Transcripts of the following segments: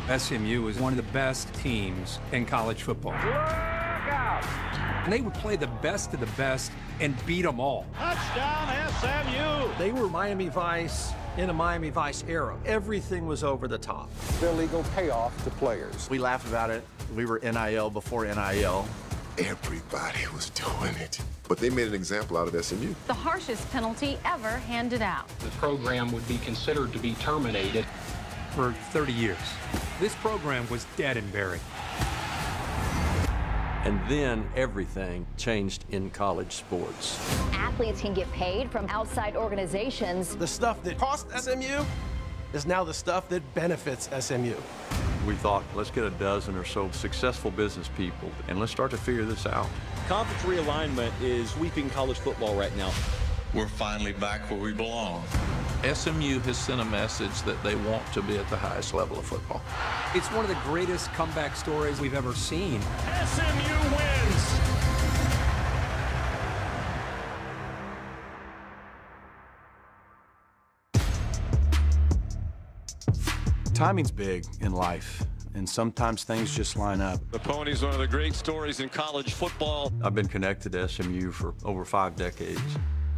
SMU was one of the best teams in college football. And they would play the best of the best and beat them all. Touchdown, SMU! They were Miami Vice in a Miami Vice era. Everything was over the top. The illegal payoff to players. We laugh about it. We were NIL before NIL. Everybody was doing it. But they made an example out of SMU. The harshest penalty ever handed out. The program would be considered to be terminated. For 30 years. This program was dead and buried. And then everything changed in college sports. Athletes can get paid from outside organizations. The stuff that cost SMU is now the stuff that benefits SMU. We thought, let's get a dozen or so successful business people, and let's start to figure this out. Conference realignment is sweeping college football right now. We're finally back where we belong. SMU has sent a message that they want to be at the highest level of football. It's one of the greatest comeback stories we've ever seen. SMU wins! Timing's big in life, and sometimes things just line up. The Pony's one of the great stories in college football. I've been connected to SMU for over 5 decades,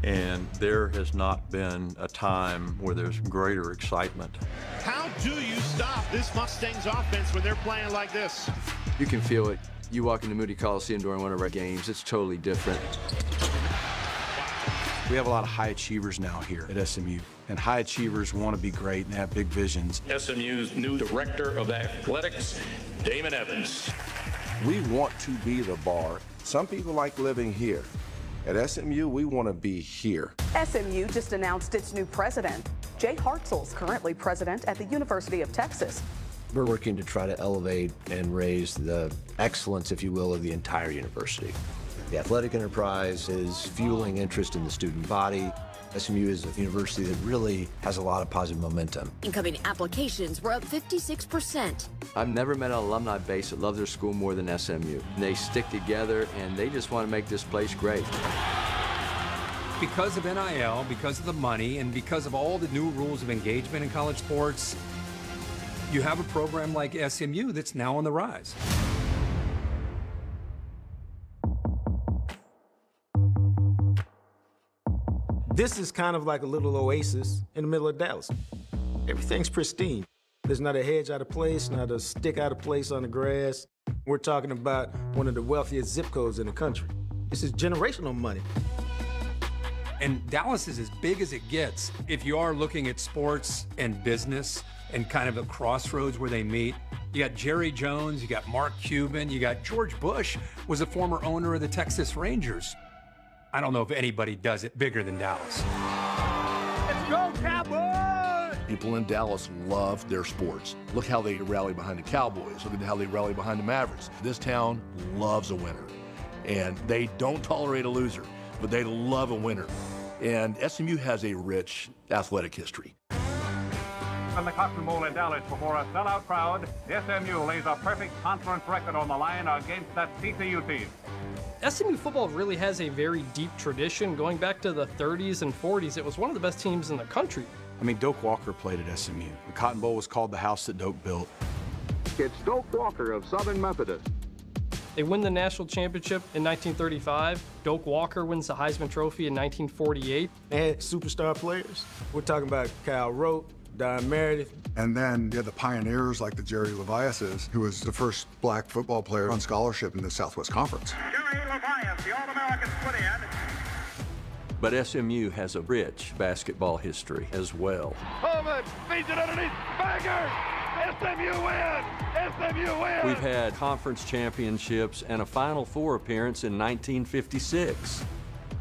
and there has not been a time where there's greater excitement. How do you stop this Mustangs offense when they're playing like this? You can feel it. You walk into Moody Coliseum during one of our games, it's totally different. We have a lot of high achievers now here at SMU, and high achievers want to be great and have big visions. SMU's new director of athletics, Damon Evans. We want to be the bar. Some people like living here. At SMU, we want to be here. SMU just announced its new president. Jay Hartzell's currently president at the University of Texas. We're working to try to elevate and raise the excellence, if you will, of the entire university. The athletic enterprise is fueling interest in the student body. SMU is a university that really has a lot of positive momentum. Incoming applications were up 56%. I've never met an alumni base that loves their school more than SMU. They stick together, and they just want to make this place great. Because of NIL, because of the money, and because of all the new rules of engagement in college sports, you have a program like SMU that's now on the rise. This is kind of like a little oasis in the middle of Dallas. Everything's pristine. There's not a hedge out of place, not a stick out of place on the grass. We're talking about one of the wealthiest zip codes in the country. This is generational money. And Dallas is as big as it gets. If you are looking at sports and business and kind of a crossroads where they meet, you got Jerry Jones, you got Mark Cuban, you got George Bush was a former owner of the Texas Rangers. I don't know if anybody does it bigger than Dallas. Let's go, Cowboys! People in Dallas love their sports. Look how they rally behind the Cowboys. Look at how they rally behind the Mavericks. This town loves a winner. And they don't tolerate a loser, but they love a winner. And SMU has a rich athletic history. From the Cotton Bowl in Dallas before a sellout crowd, SMU lays a perfect conference record on the line against that TCU team. SMU football really has a very deep tradition. Going back to the 30s and 40s, it was one of the best teams in the country. I mean, Doak Walker played at SMU. The Cotton Bowl was called the house that Doak built. It's Doak Walker of Southern Methodist. They win the national championship in 1935. Doak Walker wins the Heisman Trophy in 1948. And superstar players. We're talking about Kyle Rote, Don Meredith. And then you had the pioneers like the Jerry Leviases, who was the first black football player on scholarship in the Southwest Conference. Jerry Levias, the All-American split end. But SMU has a rich basketball history as well. Holman feeds it underneath. Banger! SMU win! SMU win! We've had conference championships and a Final Four appearance in 1956.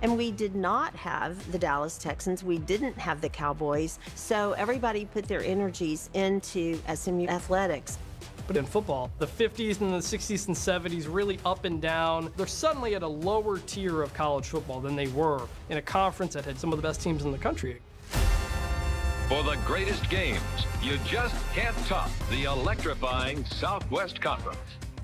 And we did not have the Dallas Texans. We didn't have the Cowboys. So everybody put their energies into SMU athletics. But in football, the 50s and the 60s and 70s really up and down. They're suddenly at a lower tier of college football than they were in a conference that had some of the best teams in the country. For the greatest games, you just can't top the electrifying Southwest Conference.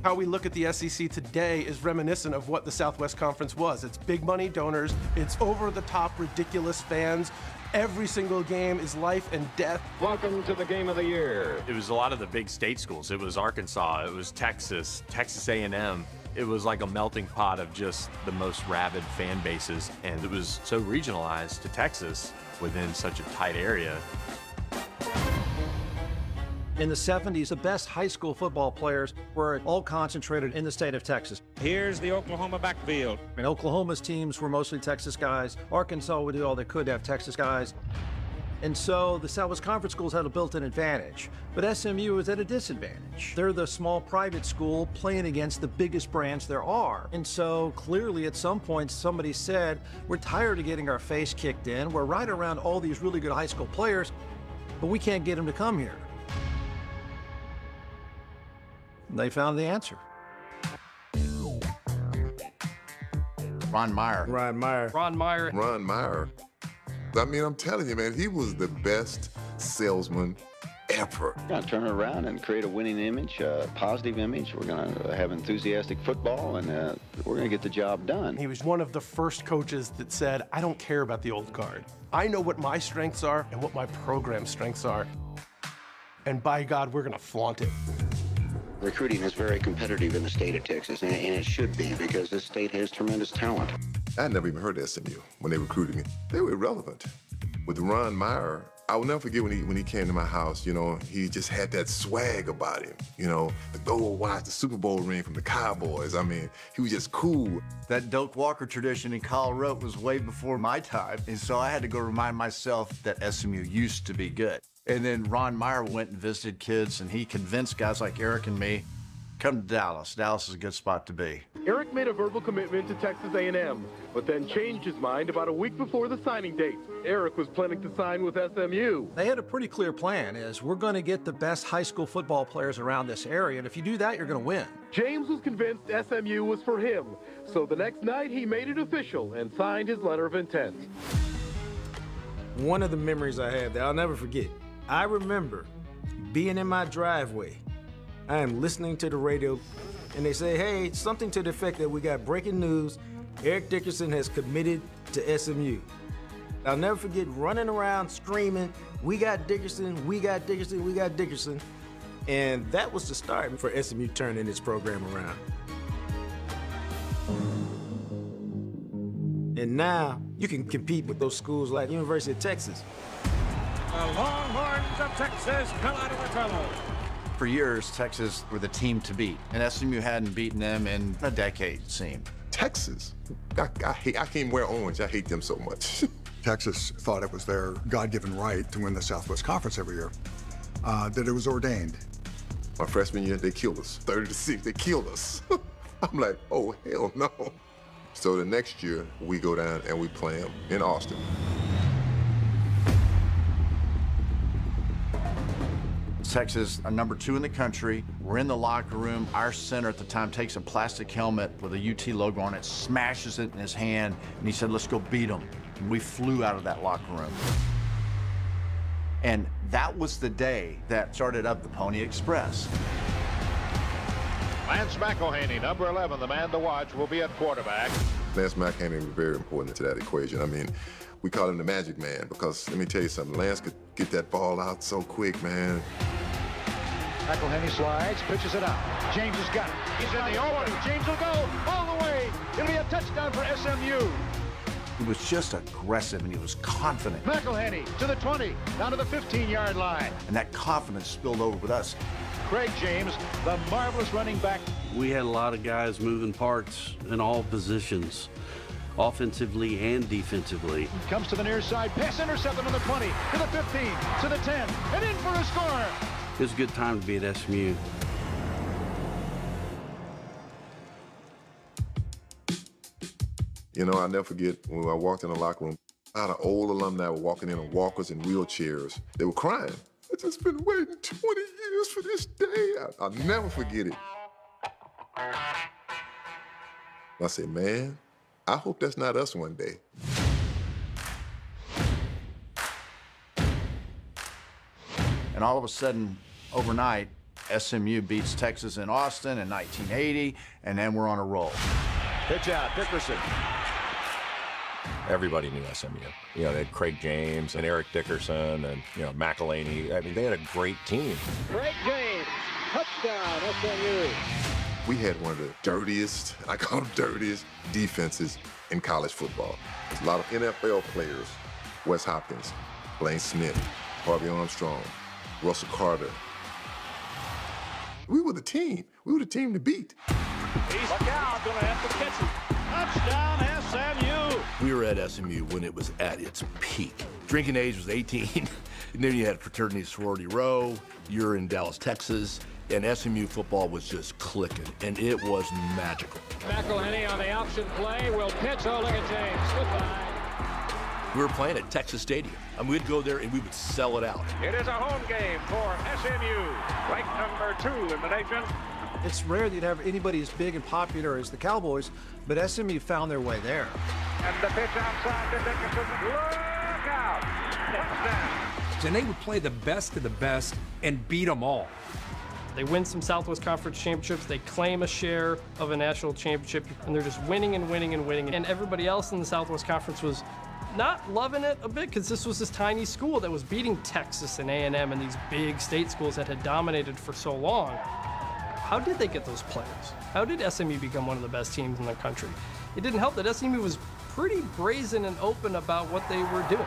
How we look at the SEC today is reminiscent of what the Southwest Conference was. It's big money donors, it's over-the-top ridiculous fans, Every single game is life and death. Welcome to the game of the year. It was a lot of the big state schools. It was Arkansas, it was Texas, Texas A&M. It was like a melting pot of just the most rabid fan bases, and it was so regionalized to Texas within such a tight area. In the 70s, the best high school football players were all concentrated in the state of Texas. Here's the Oklahoma backfield. And Oklahoma's teams were mostly Texas guys. Arkansas would do all they could to have Texas guys. And so the Southwest Conference schools had a built-in advantage. But SMU was at a disadvantage. They're the small private school playing against the biggest brands there are. And so clearly at some point somebody said, we're tired of getting our face kicked in. We're right around all these really good high school players, but we can't get them to come here. They found the answer. Ron Meyer. Ron Meyer. Ron Meyer. Ron Meyer. I mean, I'm telling you, man, he was the best salesman ever. We're going to turn it around and create a winning image, a positive image. We're going to have enthusiastic football, and we're going to get the job done. He was one of the first coaches that said, I don't care about the old guard. I know what my strengths are and what my program strengths are. And by God, we're going to flaunt it. Recruiting is very competitive in the state of Texas, and it should be, because this state has tremendous talent. I never even heard of SMU when they recruited me. They were irrelevant. With Ron Meyer, I will never forget when he came to my house, you know, he just had that swag about him, you know, the gold watch, the Super Bowl ring from the Cowboys. I mean, he was just cool. That Doak Walker tradition in Colorado was way before my time, and so I had to go remind myself that SMU used to be good. And then Ron Meyer went and visited kids, and he convinced guys like Eric and me, come to Dallas. Dallas is a good spot to be. Eric made a verbal commitment to Texas A&M, but then changed his mind about a week before the signing date. Eric was planning to sign with SMU. They had a pretty clear plan, is we're going to get the best high school football players around this area, and if you do that, you're going to win. James was convinced SMU was for him, so the next night he made it official and signed his letter of intent. One of the memories I have that I'll never forget, I remember being in my driveway. I am listening to the radio, and they say, hey, something to the effect that we got breaking news. Eric Dickerson has committed to SMU. I'll never forget running around screaming, we got Dickerson, we got Dickerson, we got Dickerson. And that was the start for SMU turning its program around. And now you can compete with those schools like University of Texas. The Longhorns of Texas come out of the tunnel. For years, Texas were the team to beat, and SMU hadn't beaten them in a decade, it seemed. Texas? I can't even wear orange. I hate them so much. Texas thought it was their God-given right to win the Southwest Conference every year, that it was ordained. My freshman year, they killed us. 30-6, they killed us. I'm like, oh, hell no. So the next year, we go down and we play them in Austin. Texas are #2 in the country. We're in the locker room. Our center at the time takes a plastic helmet with a UT logo on it, smashes it in his hand, and he said, let's go beat them. And we flew out of that locker room. And that was the day that started up the Pony Express. Lance McElhaney, number 11, the man to watch, will be at quarterback. Lance McElhaney was very important to that equation. I mean, we call him the magic man because, let me tell you something, Lance could get that ball out so quick, man. McElhaney slides, pitches it out. James has got it. He's in the open. James will go all the way. It'll be a touchdown for SMU. He was just aggressive and he was confident. McElhaney to the 20, down to the 15-yard line. And that confidence spilled over with us. Craig James, the marvelous running back. We had a lot of guys moving parts in all positions, offensively and defensively. Comes to the near side, pass intercepted on the 20, to the 15, to the 10, and in for a score. It was a good time to be at SMU. You know, I'll never forget when I walked in the locker room, a lot of old alumni were walking in on walkers and wheelchairs. They were crying. I've just been waiting 20 years for this day. I'll never forget it. I said, man, I hope that's not us one day. And all of a sudden, overnight, SMU beats Texas in Austin in 1980, and then we're on a roll. Pitch out, Dickerson. Everybody knew SMU. You know, they had Craig James and Eric Dickerson and, you know, McElhaney. I mean, they had a great team. Craig James, touchdown, SMU. We had one of the dirtiest, I call them dirtiest, defenses in college football. There's a lot of NFL players, Wes Hopkins, Blaine Smith, Harvey Armstrong, Russell Carter. We were the team. We were the team to beat. Look out, gonna have to catch it. Touchdown, SMU. We were at SMU when it was at its peak. Drinking age was 18, and then you had fraternity sorority row. You're in Dallas, Texas, and SMU football was just clicking, and it was magical. McElhaney on the option play will pitch. Oh, look at James. Goodbye. We were playing at Texas Stadium, and we'd go there and we would sell it out. It is a home game for SMU, ranked number 2 in the nation. It's rare that you'd have anybody as big and popular as the Cowboys, but SMU found their way there. And the pitch outside to Dickerson. Look out! Touchdown. And they would play the best of the best and beat them all. They win some Southwest Conference championships, they claim a share of a national championship, and they're just winning and winning and winning. And everybody else in the Southwest Conference was not loving it a bit, because this was this tiny school that was beating Texas and A&M and these big state schools that had dominated for so long. How did they get those players? How did SMU become one of the best teams in the country? It didn't help that SMU was pretty brazen and open about what they were doing.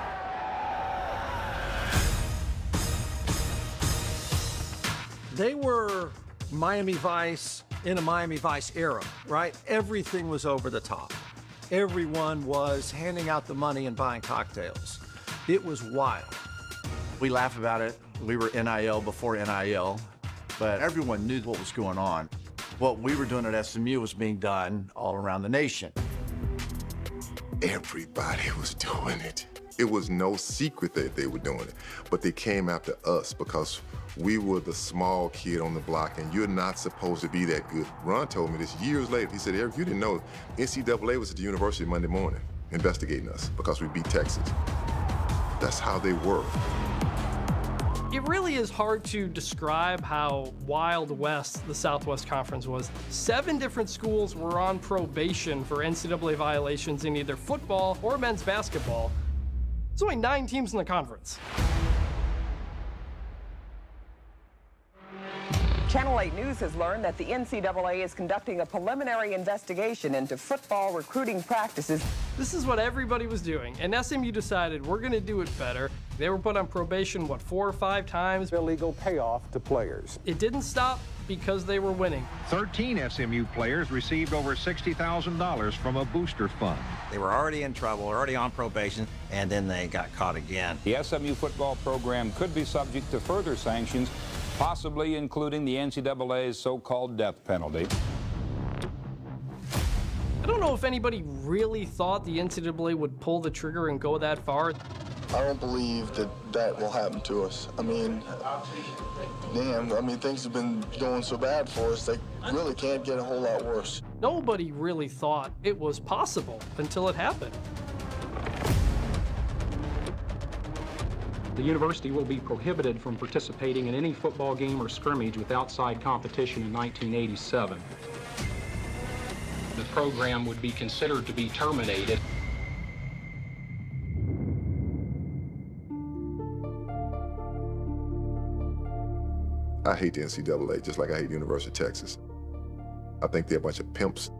They were Miami Vice in a Miami Vice era, right? Everything was over the top. Everyone was handing out the money and buying cocktails. It was wild. We laugh about it. We were NIL before NIL, but everyone knew what was going on. What we were doing at SMU was being done all around the nation. Everybody was doing it. It was no secret that they were doing it, but they came after us because we were the small kid on the block, and you're not supposed to be that good. Ron told me this years later. He said, Eric, you didn't know NCAA was at the university Monday morning investigating us because we beat Texas. That's how they were. It really is hard to describe how Wild West the Southwest Conference was. 7 different schools were on probation for NCAA violations in either football or men's basketball. There's only 9 teams in the conference. Channel 8 News has learned that the NCAA is conducting a preliminary investigation into football recruiting practices. This is what everybody was doing, and SMU decided we're going to do it better. They were put on probation, 4 or 5 times? Illegal payoff to players. It didn't stop because they were winning. 13 SMU players received over $60,000 from a booster fund. They were already in trouble, already on probation, and then they got caught again. The SMU football program could be subject to further sanctions, possibly including the NCAA's so-called death penalty. I don't know if anybody really thought the NCAA would pull the trigger and go that far. I don't believe that that will happen to us. I mean, damn, things have been going so bad for us, they really can't get a whole lot worse. Nobody really thought it was possible until it happened. The university will be prohibited from participating in any football game or scrimmage with outside competition in 1987. The program would be considered to be terminated. I hate the NCAA just like I hate the University of Texas. I think they're a bunch of pimps.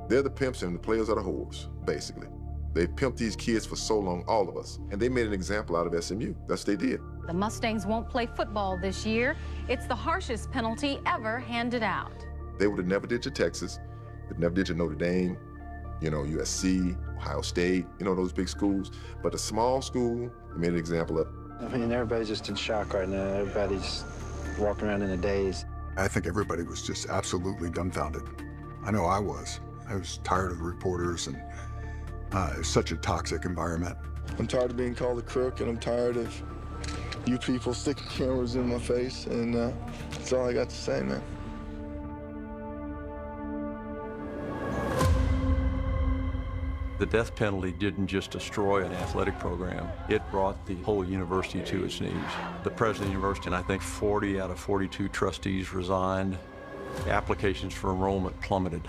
They're the pimps and the players are the whores, basically. They pimped these kids for so long, all of us, and they made an example out of SMU. That's what they did. The Mustangs won't play football this year. It's the harshest penalty ever handed out. They would have never did to Texas, they never did to Notre Dame, you know, USC, Ohio State, you know, those big schools. But a small school, they made an example of. I mean, everybody's just in shock right now. Everybody's walking around in a daze. I think everybody was just absolutely dumbfounded. I know I was. I was tired of the reporters, and it was such a toxic environment. I'm tired of being called a crook, and I'm tired of you people sticking cameras in my face, and that's all I got to say, man. The death penalty didn't just destroy an athletic program, it brought the whole university to its knees. The president of the university, and I think 40 out of 42 trustees resigned. Applications for enrollment plummeted.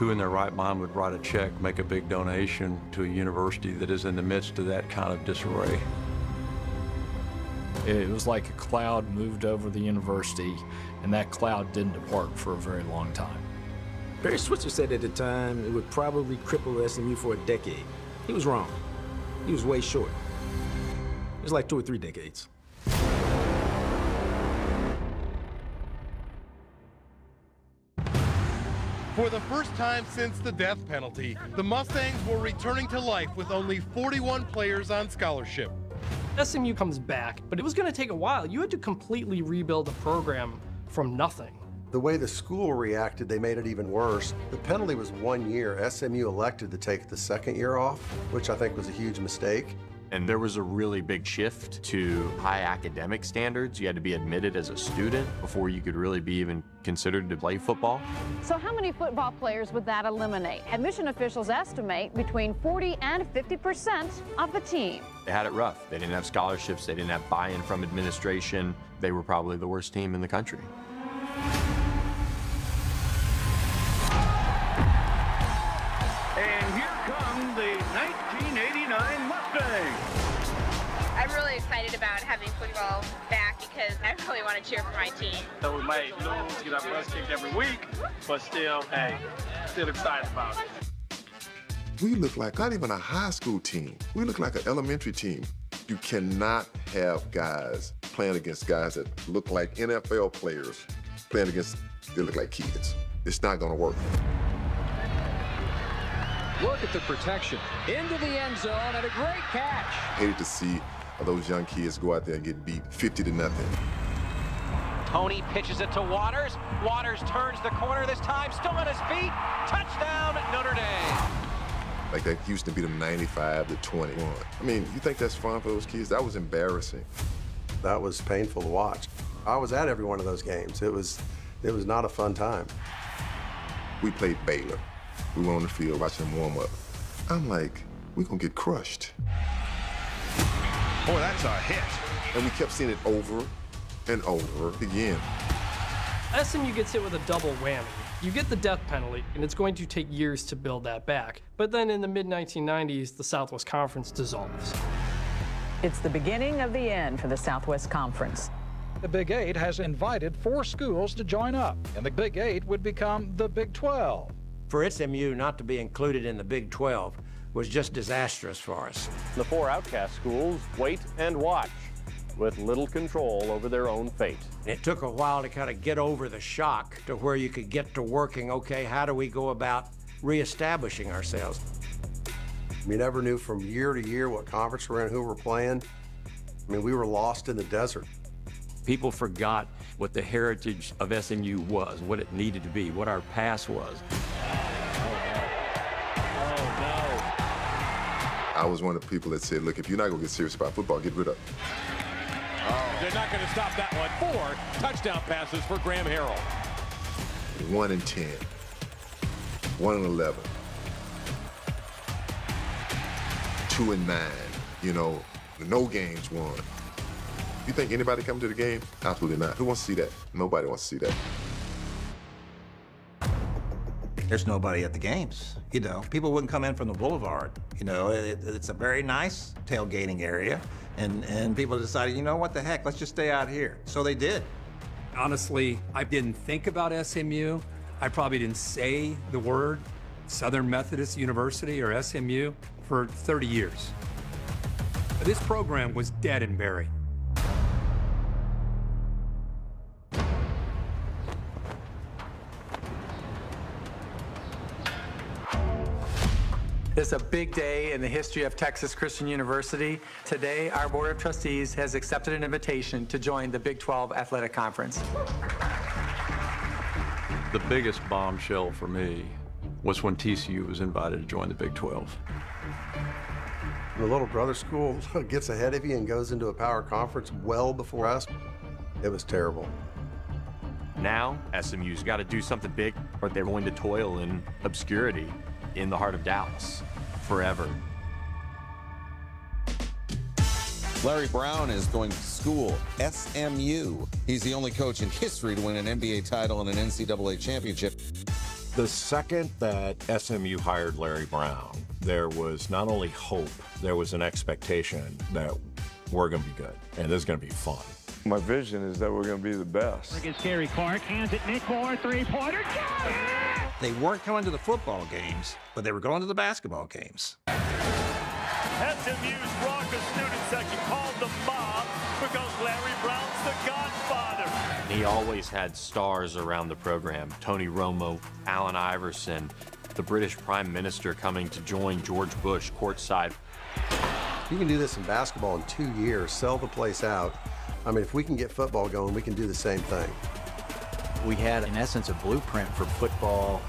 Who in their right mind would write a check, make a big donation to a university that is in the midst of that kind of disarray? It was like a cloud moved over the university, and that cloud didn't depart for a very long time. Barry Switzer said at the time it would probably cripple SMU for a decade. He was wrong. He was way short. It was like 2 or 3 decades. For the first time since the death penalty, the Mustangs were returning to life with only 41 players on scholarship. SMU comes back, but it was going to take a while. You had to completely rebuild the program from nothing. The way the school reacted, they made it even worse. The penalty was 1 year. SMU elected to take the second year off, which I think was a huge mistake. And there was a really big shift to high academic standards. You had to be admitted as a student before you could really be even considered to play football. So how many football players would that eliminate? Admission officials estimate between 40 and 50% of the team. They had it rough. They didn't have scholarships. They didn't have buy-in from administration. They were probably the worst team in the country. And here come the 1989 Mustangs. I'm really excited about having football back because I really want to cheer for my team. So we might lose, get our butts kicked every week, but still, hey, still excited about it. We look like not even a high school team. We look like an elementary team. You cannot have guys playing against guys that look like NFL players playing against, they look like kids. It's not gonna work. Look at the protection. Into the end zone and a great catch. Hated to see those young kids go out there and get beat 50-0. Tony pitches it to Waters. Waters turns the corner this time, still on his feet. Touchdown, Notre Dame. Like that Houston beat them 95-21. I mean, you think that's fun for those kids? That was embarrassing. That was painful to watch. I was at every one of those games. It was not a fun time. We played Baylor. We went on the field watching them warm up. I'm like, we're gonna get crushed. Boy, that's a hit. And we kept seeing it over and over again. SMU gets hit with a double whammy. You get the death penalty, and it's going to take years to build that back. But then in the mid-1990s, the Southwest Conference dissolves. It's the beginning of the end for the Southwest Conference. The Big 8 has invited 4 schools to join up, and the Big 8 would become the Big 12. For SMU not to be included in the Big 12 was just disastrous for us. The 4 outcast schools wait and watch, with little control over their own fate. It took a while to kind of get over the shock to where you could get to working, okay, how do we go about reestablishing ourselves? We never knew from year to year what conference we're in, who we're playing. I mean, we were lost in the desert. People forgot what the heritage of SMU was, what it needed to be, what our past was. I was one of the people that said, look, if you're not gonna get serious about football, get rid of it. Oh, they're not going to stop that one. 4 touchdown passes for Graham Harrell. 1-10, 1-11, 2-9. You know, no games won. You think anybody come to the game? Absolutely not. Who wants to see that? Nobody wants to see that. There's nobody at the games, you know. People wouldn't come in from the boulevard. You know, it's a very nice tailgating area. And people decided, you know, what the heck, let's just stay out here. So they did. Honestly, I didn't think about SMU. I probably didn't say the word Southern Methodist University or SMU for 30 years. This program was dead and buried. It's a big day in the history of Texas Christian University. Today, our Board of Trustees has accepted an invitation to join the Big 12 Athletic Conference. The biggest bombshell for me was when TCU was invited to join the Big 12. The little brother school gets ahead of you and goes into a power conference well before us. It was terrible. Now, SMU's got to do something big, or they're going to toil in obscurity in the heart of Dallas forever. Larry Brown is going to school, SMU. He's the only coach in history to win an NBA title and an NCAA championship. The second that SMU hired Larry Brown, there was not only hope, there was an expectation that we're going to be good, and this is going to be fun. My vision is that we're going to be the best. Against Gary Clark, hands it Nick Moore, three-pointer, got it! They weren't coming to the football games, but they were going to the basketball games. SMU's raucous student section called the mob because Larry Brown's the godfather. He always had stars around the program. Tony Romo, Allen Iverson, the British Prime Minister coming to join George Bush courtside. You can do this in basketball in 2 years, sell the place out. I mean, if we can get football going, we can do the same thing. We had, in essence, a blueprint for football,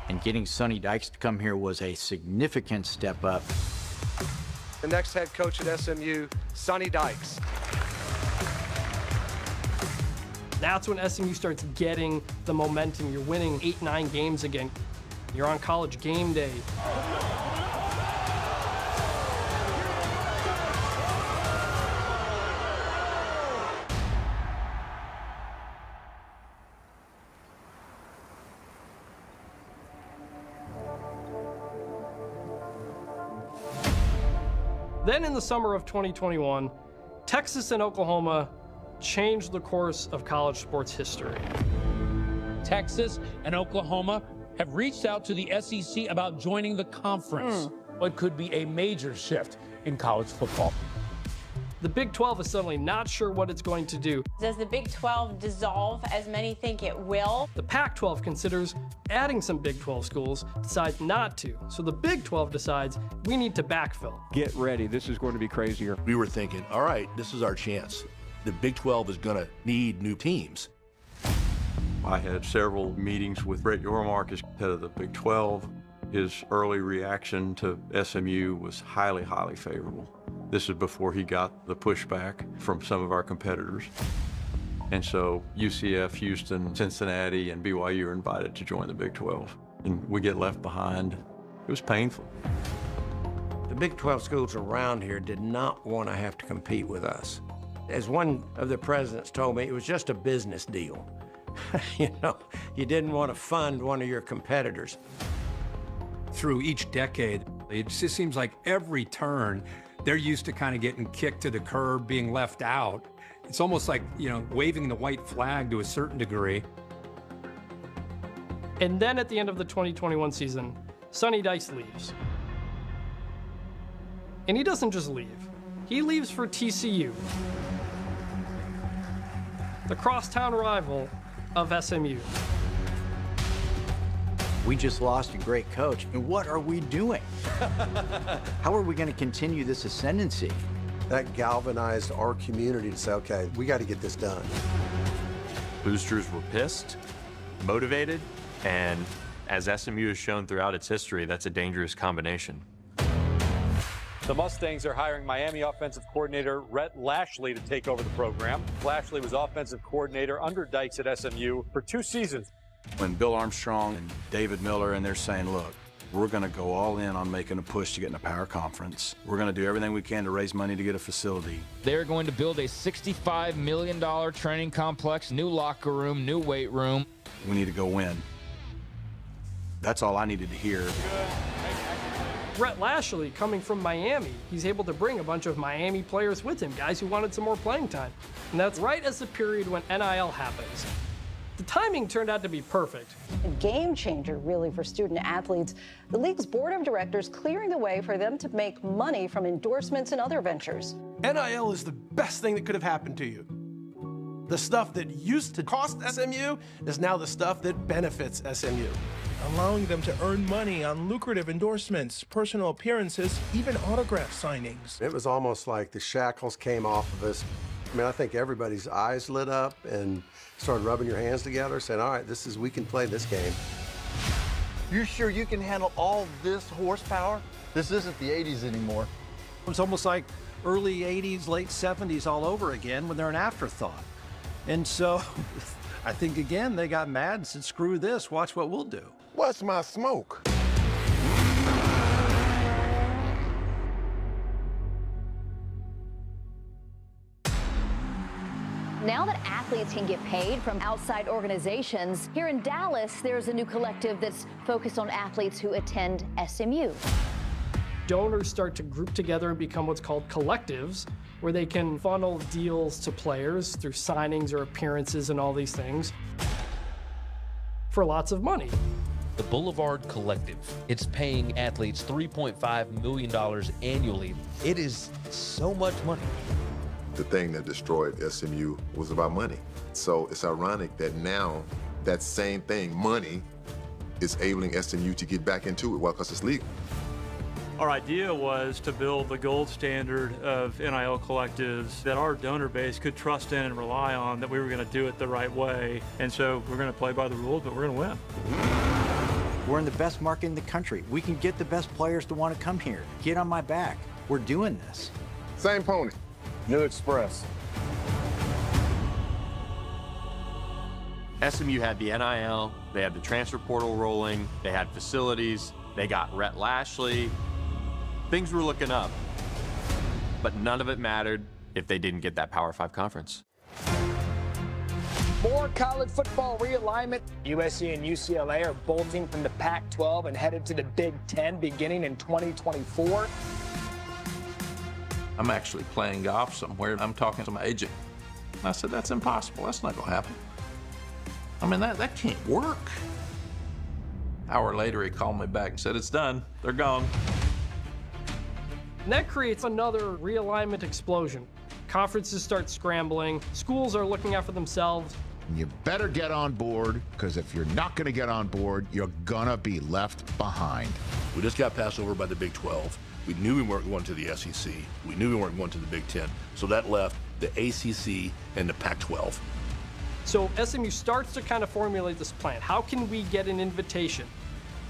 and getting Sonny Dykes to come here was a significant step up. The next head coach at SMU, Sonny Dykes. That's when SMU starts getting the momentum. You're winning 8-9 games again. You're on College game day. Then in the summer of 2021, Texas and Oklahoma changed the course of college sports history. Texas and Oklahoma have reached out to the SEC about joining the conference. What could be a major shift in college football. The Big 12 is suddenly not sure what it's going to do. Does the Big 12 dissolve as many think it will? The Pac-12 considers adding some Big 12 schools, decides not to. So the Big 12 decides we need to backfill. Get ready, this is going to be crazier. We were thinking, all right, this is our chance. The Big 12 is going to need new teams. I had several meetings with Brett Yormark as head of the Big 12. His early reaction to SMU was highly, highly favorable. This is before he got the pushback from some of our competitors. And so UCF, Houston, Cincinnati, and BYU are invited to join the Big 12. And we get left behind. It was painful. The Big 12 schools around here did not want to have to compete with us. As one of the presidents told me, it was just a business deal. You know, you didn't want to fund one of your competitors. Through each decade, it just seems like every turn, they're used to kind of getting kicked to the curb, being left out. It's almost like, you know, waving the white flag to a certain degree. And then at the end of the 2021 season, Sonny Dykes leaves. And he doesn't just leave. He leaves for TCU, the crosstown rival of SMU. We just lost a great coach, and what are we doing? How are we going to continue this ascendancy? That galvanized our community to say, okay, we got to get this done. Boosters were pissed, motivated, and as SMU has shown throughout its history, that's a dangerous combination. The Mustangs are hiring Miami offensive coordinator Rhett Lashley to take over the program. Lashley was offensive coordinator under Dykes at SMU for 2 seasons. When Bill Armstrong and David Miller and they're saying, look, we're going to go all in on making a push to get in a power conference. We're going to do everything we can to raise money to get a facility. They're going to build a $65 million training complex, new locker room, new weight room. We need to go win. That's all I needed to hear. Rhett Lashley, coming from Miami, he's able to bring a bunch of Miami players with him, guys who wanted some more playing time. And that's right as the period when NIL happens. The timing turned out to be perfect. A game changer, really, for student athletes. The league's board of directors clearing the way for them to make money from endorsements and other ventures. NIL is the best thing that could have happened to you. The stuff that used to cost SMU is now the stuff that benefits SMU. Allowing them to earn money on lucrative endorsements, personal appearances, even autograph signings. It was almost like the shackles came off of us. I mean, I think everybody's eyes lit up and started rubbing your hands together, saying, all right, we can play this game. You're sure you can handle all this horsepower? This isn't the 80s anymore. It's almost like early 80s, late 70s all over again when they're an afterthought. And so I think, again, they got mad and said, screw this, watch what we'll do. What's my smoke? Now that athletes athletes can get paid from outside organizations. Here in Dallas, there's a new collective that's focused on athletes who attend SMU. Donors start to group together and become what's called collectives, where they can funnel deals to players through signings or appearances and all these things for lots of money. The Boulevard Collective. It's paying athletes $3.5 million annually. It is so much money. The thing that destroyed SMU was about money. So it's ironic that now that same thing, money, is enabling SMU to get back into it, well, because it's legal. Our idea was to build the gold standard of NIL collectives that our donor base could trust in and rely on, that we were going to do it the right way. And so we're going to play by the rules, but we're going to win. We're in the best market in the country. We can get the best players to want to come here. Get on my back. We're doing this. Same pony. New Express. SMU had the NIL, they had the transfer portal rolling, they had facilities, they got Rhett Lashley. Things were looking up, but none of it mattered if they didn't get that Power 5 conference. More college football realignment. USC and UCLA are bolting from the Pac-12 and headed to the Big Ten beginning in 2024. I'm actually playing golf somewhere. I'm talking to my agent. I said, that's impossible. That's not gonna happen. I mean, that can't work. An hour later, he called me back and said, it's done. They're gone. And that creates another realignment explosion. Conferences start scrambling. Schools are looking out for themselves. You better get on board, because if you're not going to get on board, you're gonna be left behind. We just got passed over by the Big 12. We knew we weren't going to the SEC. We knew we weren't going to the Big 10. So that left the ACC and the Pac-12. So SMU starts to kind of formulate this plan. How can we get an invitation?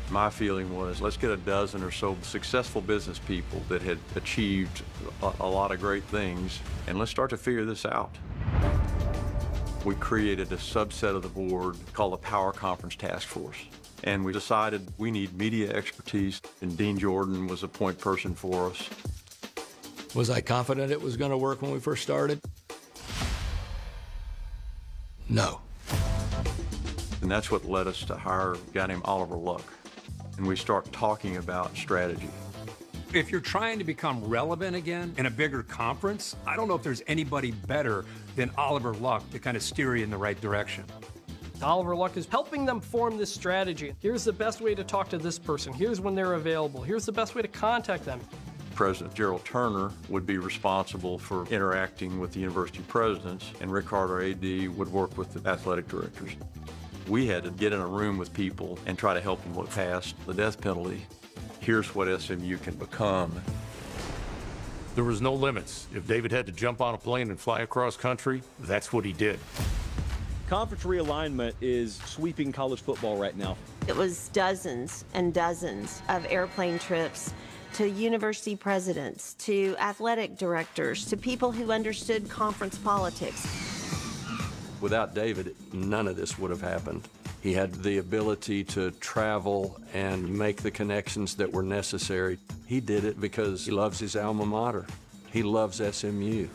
My feeling was, let's get a dozen or so successful business people that had achieved a lot of great things, and let's start to figure this out. We created a subset of the board called the Power Conference Task Force. And we decided we need media expertise, and Dean Jordan was a point person for us. Was I confident it was going to work when we first started? No. And that's what led us to hire a guy named Oliver Luck. And we start talking about strategy. If you're trying to become relevant again in a bigger conference, I don't know if there's anybody better than Oliver Luck to kind of steer you in the right direction. Oliver Luck is helping them form this strategy. Here's the best way to talk to this person. Here's when they're available. Here's the best way to contact them. President Gerald Turner would be responsible for interacting with the university presidents, and Rick Carter, AD, would work with the athletic directors. We had to get in a room with people and try to help them look past the death penalty. Here's what SMU can become. There was no limits. If David had to jump on a plane and fly across country, that's what he did. Conference realignment is sweeping college football right now. It was dozens and dozens of airplane trips to university presidents, to athletic directors, to people who understood conference politics. Without David, none of this would have happened. He had the ability to travel and make the connections that were necessary. He did it because he loves his alma mater. He loves SMU.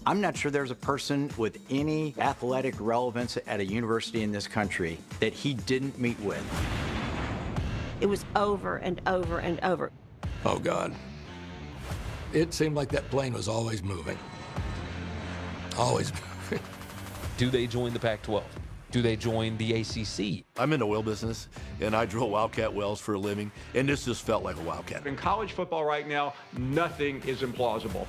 I'm not sure there's a person with any athletic relevance at a university in this country that he didn't meet with. It was over and over and over. Oh, God. It seemed like that plane was always moving. Always moving. Do they join the Pac-12? Do they join the ACC? I'm in the oil business, and I drill wildcat wells for a living, and this just felt like a wildcat. In college football right now, nothing is implausible.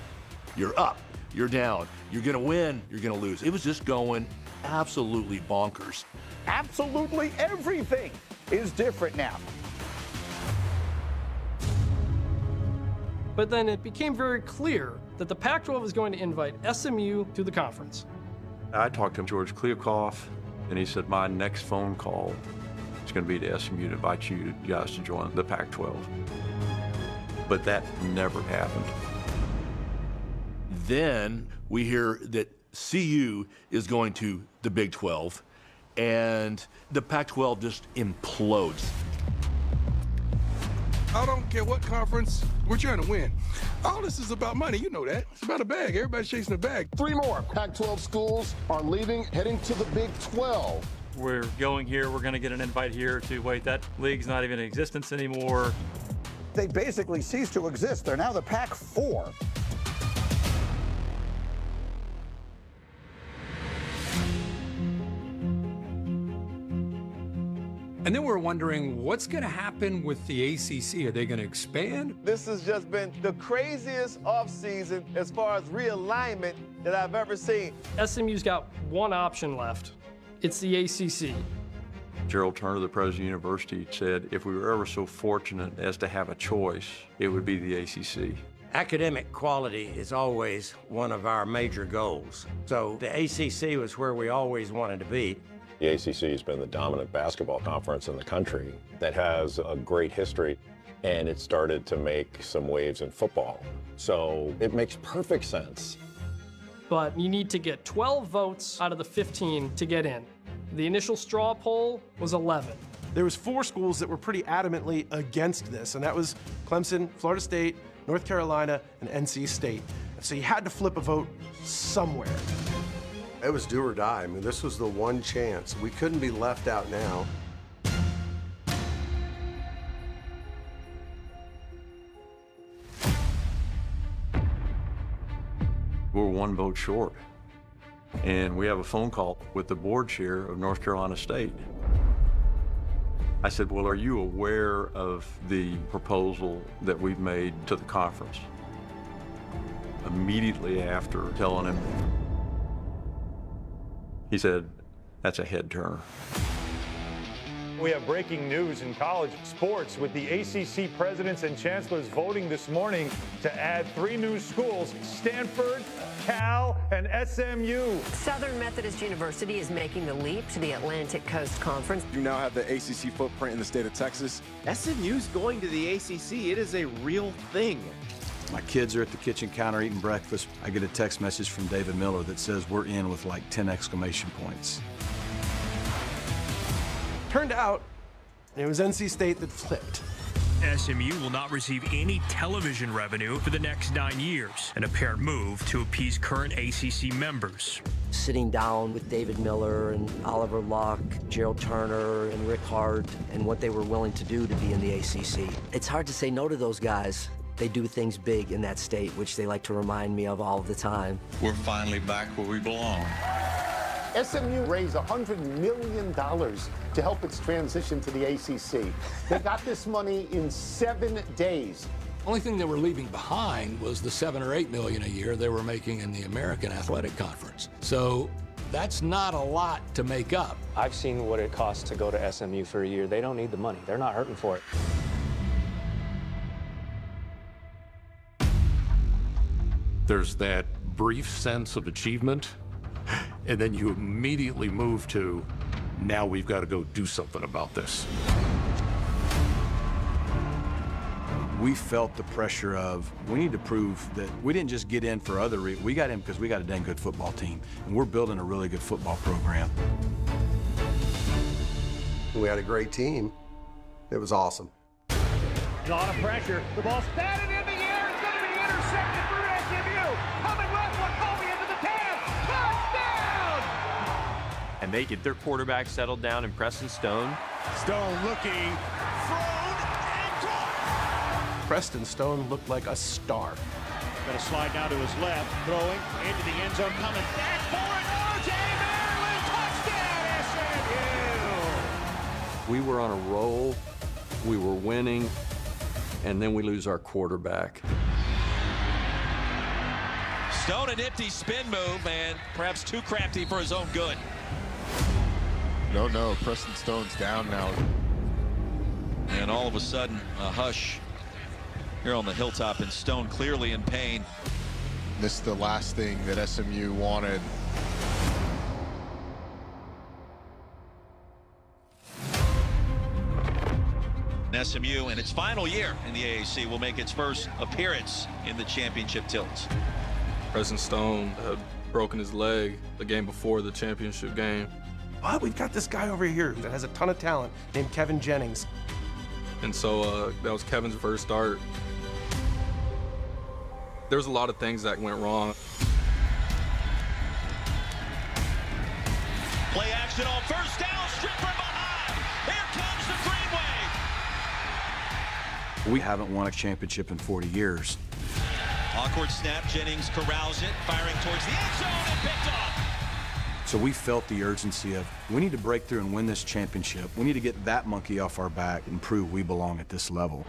You're up, you're down, you're gonna win, you're gonna lose. It was just going absolutely bonkers. Absolutely everything is different now. But then it became very clear that the Pac-12 is going to invite SMU to the conference. I talked to George Kliavkoff, and he said, my next phone call is going to be to SMU to invite you guys to join the Pac-12. But that never happened. Then we hear that CU is going to the Big 12, and the Pac-12 just implodes. I don't care what conference, we're trying to win. All this is about money, you know that. It's about a bag. Everybody's chasing a bag. 3 more Pac-12 schools are leaving, heading to the Big 12. We're going here, we're going to get an invite here to, wait, that league's not even in existence anymore. They basically ceased to exist. They're now the Pac-4. And then we're wondering what's going to happen with the ACC. Are they going to expand? This has just been the craziest offseason as far as realignment that I've ever seen. SMU's got one option left. It's the ACC. Gerald Turner, the president of the university, said if we were ever so fortunate as to have a choice, it would be the ACC. Academic quality is always one of our major goals. So the ACC was where we always wanted to be. The ACC has been the dominant basketball conference in the country that has a great history, and it started to make some waves in football. So it makes perfect sense. But you need to get 12 votes out of the 15 to get in. The initial straw poll was 11. There was 4 schools that were pretty adamantly against this, and that was Clemson, Florida State, North Carolina, and NC State. So you had to flip a vote somewhere. It was do or die. I mean, this was the one chance. We couldn't be left out now. We're 1 vote short. And we have a phone call with the board chair of North Carolina State. I said, well, are you aware of the proposal that we've made to the conference? Immediately after telling him, he said, that's a head turner. We have breaking news in college sports with the ACC presidents and chancellors voting this morning to add 3 new schools, Stanford, Cal, and SMU. Southern Methodist University is making the leap to the Atlantic Coast Conference. You now have the ACC footprint in the state of Texas. SMU's going to the ACC. It is a real thing. My kids are at the kitchen counter eating breakfast. I get a text message from David Miller that says we're in with like 10 exclamation points. Turned out it was NC State that flipped. SMU will not receive any television revenue for the next 9 years, an apparent move to appease current ACC members. Sitting down with David Miller and Oliver Luck, Gerald Turner and Rick Hart, and what they were willing to do to be in the ACC. It's hard to say no to those guys. They do things big in that state, which they like to remind me of all the time. We're finally back where we belong. SMU raised $100 million to help its transition to the ACC. They got this money in 7 days. Only thing they were leaving behind was the $7 or $8 million a year they were making in the American Athletic Conference. So that's not a lot to make up. I've seen what it costs to go to SMU for a year. They don't need the money. They're not hurting for it. There's that brief sense of achievement, and then you immediately move to, now we've got to go do something about this. We felt the pressure of, we need to prove that we didn't just get in for other reasons. We got in because we got a dang good football team, and we're building a really good football program. We had a great team. It was awesome. A lot of pressure. The ball's batted in the air. It's going to be intercepted for SMU. Coming left one, Kobe into the 10. Touchdown! And they get their quarterback settled down in Preston Stone. Stone looking, thrown, and caught. Preston Stone looked like a star. Going to slide down to his left, throwing into the end zone, coming back for it. R.J. Maryland, touchdown, SMU! We were on a roll, we were winning, and then we lose our quarterback. Stone, an empty spin move, and perhaps too crafty for his own good. No, Preston Stone's down now. And all of a sudden, a hush here on the hilltop, and Stone clearly in pain. This is the last thing that SMU wanted. SMU, in its final year in the AAC, will make its first appearance in the championship tilt. Preston Stone had broken his leg the game before the championship game. But we've got this guy over here that has a ton of talent named Kevin Jennings. And so that was Kevin's first start. There was a lot of things that went wrong. Play action on first down, strip from behind. Here comes the green wave. We haven't won a championship in 40 years. Awkward snap, Jennings corrals it, firing towards the end zone and picked off. So we felt the urgency of, we need to break through and win this championship. We need to get that monkey off our back and prove we belong at this level.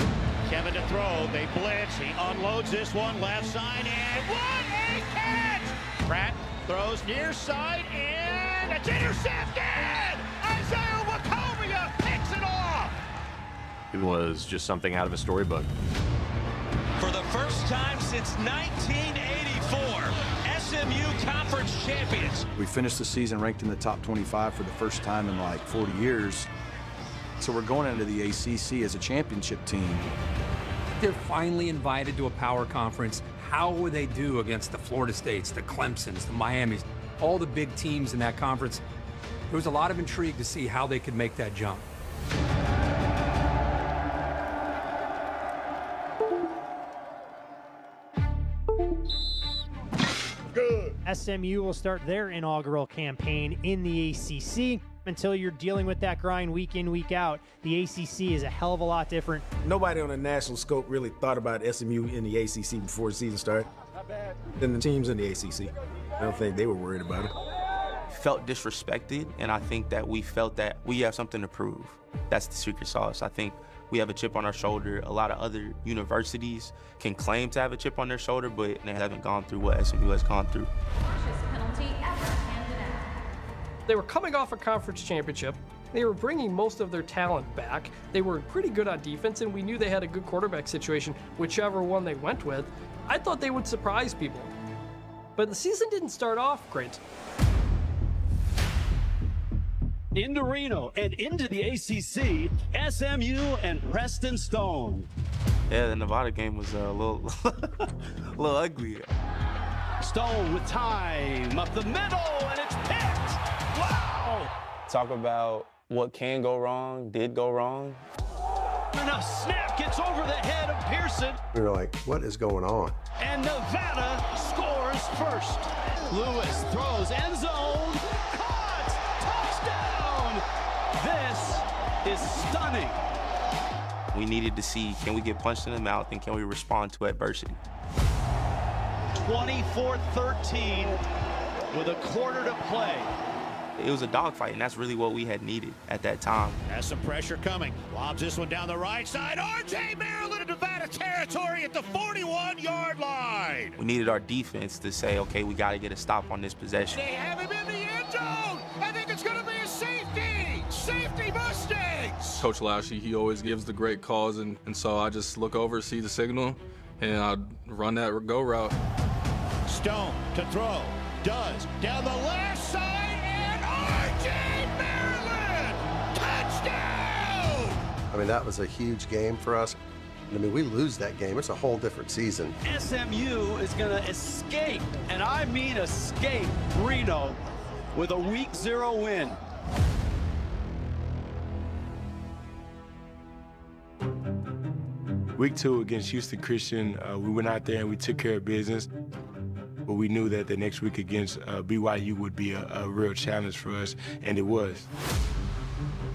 Kevin to throw, they blitz, he unloads this one left side, and what a catch! Pratt throws near side, and it's intercepted! Isaiah Wachovia picks it off! It was just something out of a storybook. For the first time since 1984, SMU Conference champions. We finished the season ranked in the top 25 for the first time in like 40 years. So we're going into the ACC as a championship team. They're finally invited to a power conference. How will they do against the Florida States, the Clemsons, the Miamis, all the big teams in that conference? There was a lot of intrigue to see how they could make that jump. SMU will start their inaugural campaign in the ACC. Until you're dealing with that grind week in, week out, the ACC is a hell of a lot different. Nobody on a national scope really thought about SMU in the ACC before the season started. Not bad. Than the teams in the ACC. I don't think they were worried about it. Felt disrespected, and I think that we felt that we have something to prove. That's the secret sauce. I think we have a chip on our shoulder. A lot of other universities can claim to have a chip on their shoulder, but they haven't gone through what SMU has gone through. They were coming off a conference championship. They were bringing most of their talent back. They were pretty good on defense, and we knew they had a good quarterback situation, whichever one they went with. I thought they would surprise people. But the season didn't start off great. Into Reno and into the ACC, SMU and Preston Stone. Yeah, the Nevada game was a little, little ugly. Stone with time up the middle, and it's picked. Wow! Talk about what can go wrong, did go wrong. And a snap gets over the head of Pearson. We were like, what is going on? And Nevada scores first. Lewis throws end zone. Caught! Touchdown! This is stunning. We needed to see, can we get punched in the mouth and can we respond to adversity? 24-13 with a quarter to play. It was a dogfight, and that's really what we had needed at that time. Has some pressure coming. Lobs this one down the right side. R.J. Maryland in Nevada territory at the 41-yard line. We needed our defense to say, okay, we got to get a stop on this possession. They have him in the end zone. I think it's going to be a safety. Safety Mustangs. Coach Lashley, he always gives the great calls, and so I just look over, see the signal, and I run that go route. Stone to throw. Does. Down the left side, and R.J. Maryland! Touchdown! I mean, that was a huge game for us. I mean, we lose that game, it's a whole different season. SMU is going to escape, and I mean escape, Reno with a Week 0 win. Week 2 against Houston Christian, we went out there and we took care of business. But we knew that the next week against BYU would be a real challenge for us, and it was.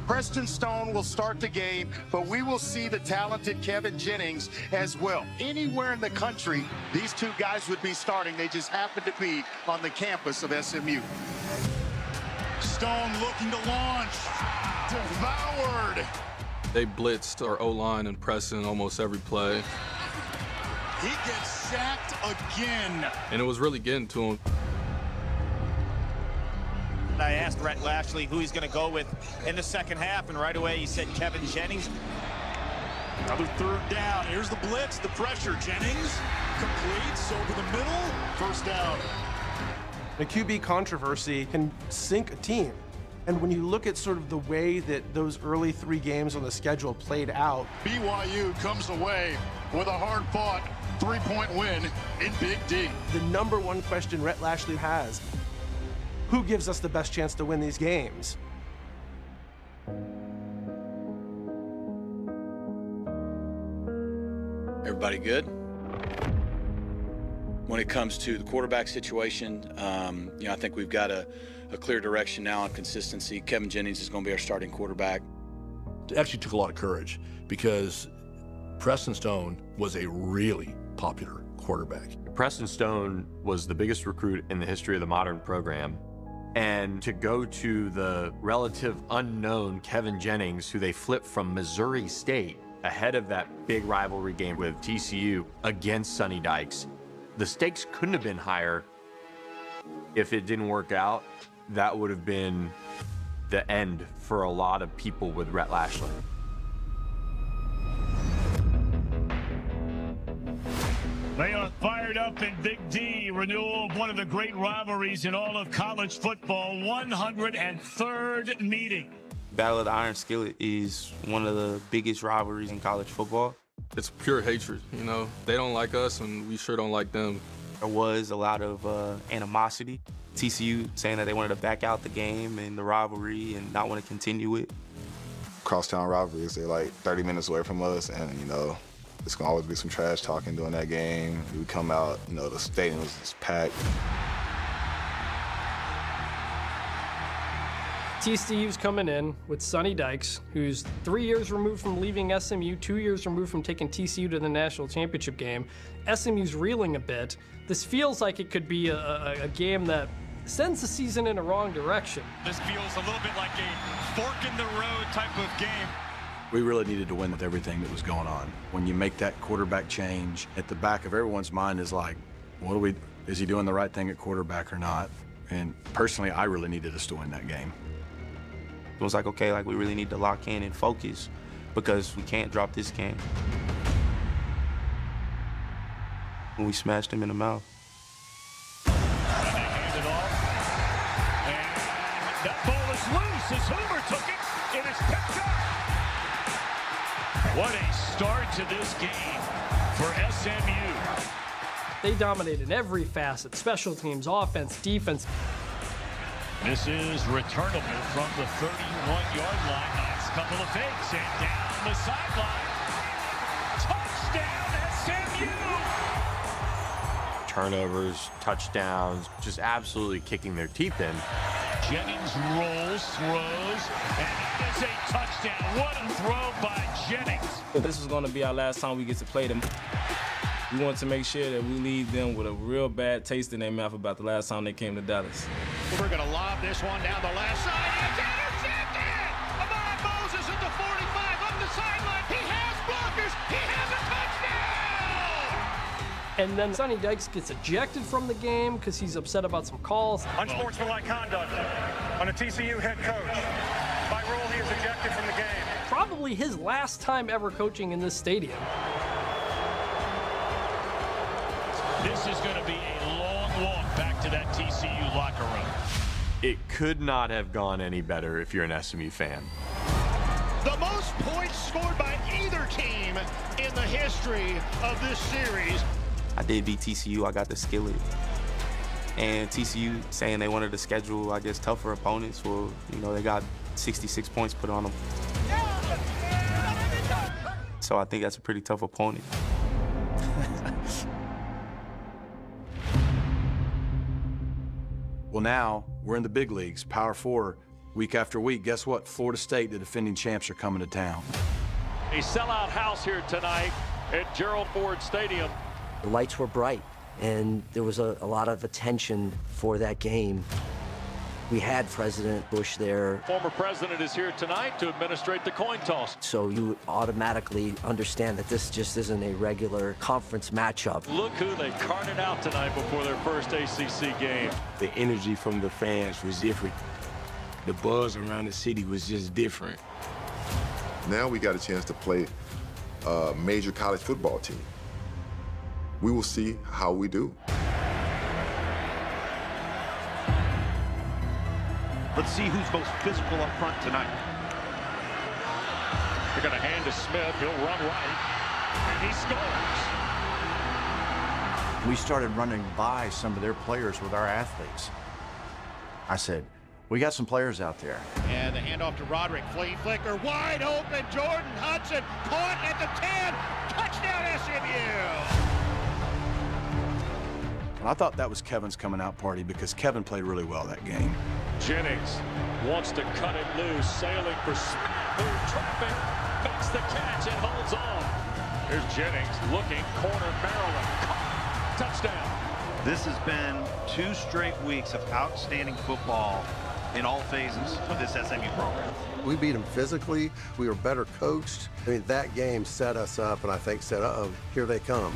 Preston Stone will start the game, but we will see the talented Kevin Jennings as well. Anywhere in the country, these two guys would be starting. They just happen to be on the campus of SMU. Stone looking to launch. Devoured. They blitzed our O-line and Preston almost every play. He gets sacked again. And it was really getting to him. I asked Rhett Lashley who he's going to go with in the second half, and right away he said Kevin Jennings. Another third down. Here's the blitz, the pressure. Jennings completes over the middle. First down. The QB controversy can sink a team. And when you look at sort of the way that those early 3 games on the schedule played out, BYU comes away with a hard-fought 3-point win in Big D. The number one question Rhett Lashley has, who gives us the best chance to win these games? Everybody good? When it comes to the quarterback situation, I think we've got a clear direction now on consistency. Kevin Jennings is going to be our starting quarterback. It actually took a lot of courage because Preston Stone was a really popular quarterback. Preston Stone was the biggest recruit in the history of the modern program. And to go to the relative unknown Kevin Jennings, who they flipped from Missouri State ahead of that big rivalry game with TCU against Sonny Dykes, the stakes couldn't have been higher. If it didn't work out, that would have been the end for a lot of people with Rhett Lashlee. They are fired up in Big D. Renewal of one of the great rivalries in all of college football. 103rd meeting. Battle of the Iron Skillet is one of the biggest rivalries in college football. It's pure hatred, you know. They don't like us, and we sure don't like them. There was a lot of animosity. TCU saying that they wanted to back out the game and the rivalry and not want to continue it. Crosstown rivalries, they're like 30 minutes away from us, and, it's gonna always be some trash talking during that game. We come out, the stadium was just packed. TCU's coming in with Sonny Dykes, who's 3 years removed from leaving SMU, 2 years removed from taking TCU to the national championship game. SMU's reeling a bit. This feels like it could be a game that sends the season in a wrong direction. This feels a little bit like a fork-in-the-road type of game. We really needed to win with everything that was going on. When you make that quarterback change, at the back of everyone's mind is like, is he doing the right thing at quarterback or not? And personally, I really needed us to win that game. It was like, okay, we really need to lock in and focus because we can't drop this game. And we smashed him in the mouth. And they hand it off. And that ball is loose as Hoover took it. It is picked up. What a start to this game for SMU. They dominate in every facet, special teams, offense, defense. This is returnable from the 31-yard line. Nice couple of fakes and down the sideline. Touchdown SMU! Turnovers, touchdowns, just absolutely kicking their teeth in. Jennings rolls, throws, and it is a touchdown. What a throw by Jennings. This is going to be our last time we get to play them. We want to make sure that we leave them with a real bad taste in their mouth about the last time they came to Dallas. We're going to lob this one down the left side. It's intercepted! Ahmad Moses at the 45 up the sideline. He has blockers. He has a touchdown! And then Sonny Dykes gets ejected from the game because he's upset about some calls. Unsportsmanlike conduct on a TCU head coach. By rule, he is ejected from the game. Probably his last time ever coaching in this stadium. This is going to be a long walk back to that TCU locker room. It could not have gone any better if you're an SMU fan. The most points scored by either team in the history of this series. I did beat TCU. I got the skillet. And TCU saying they wanted to schedule, I guess, tougher opponents. Well, they got 66 points put on them. So I think that's a pretty tough opponent. Well, now we're in the big leagues, Power 4, week after week. Guess what? Florida State, the defending champs, are coming to town. A sellout house here tonight at Gerald Ford Stadium. The lights were bright, and there was a lot of attention for that game. We had President Bush there. Former president is here tonight to administrate the coin toss. So you automatically understand that this just isn't a regular conference matchup. Look who they carted out tonight before their first ACC game. The energy from the fans was different. The buzz around the city was just different. Now we got a chance to play a major college football team. We will see how we do. Let's see who's most physical up front tonight. They're going to hand to Smith. He'll run right, and he scores. We started running by some of their players with our athletes. I said, We got some players out there. And the handoff to Roderick, flea flicker, wide open, Jordan Hudson, caught at the 10, touchdown SMU! I thought that was Kevin's coming out party because Kevin played really well that game. Jennings wants to cut it loose, sailing for Smith, through traffic, makes the catch and holds on. Here's Jennings looking, corner Maryland, caught, touchdown. This has been 2 straight weeks of outstanding football in all phases of this SMU program. We beat them physically. We were better coached. I mean, that game set us up, and I think said, uh-oh, here they come.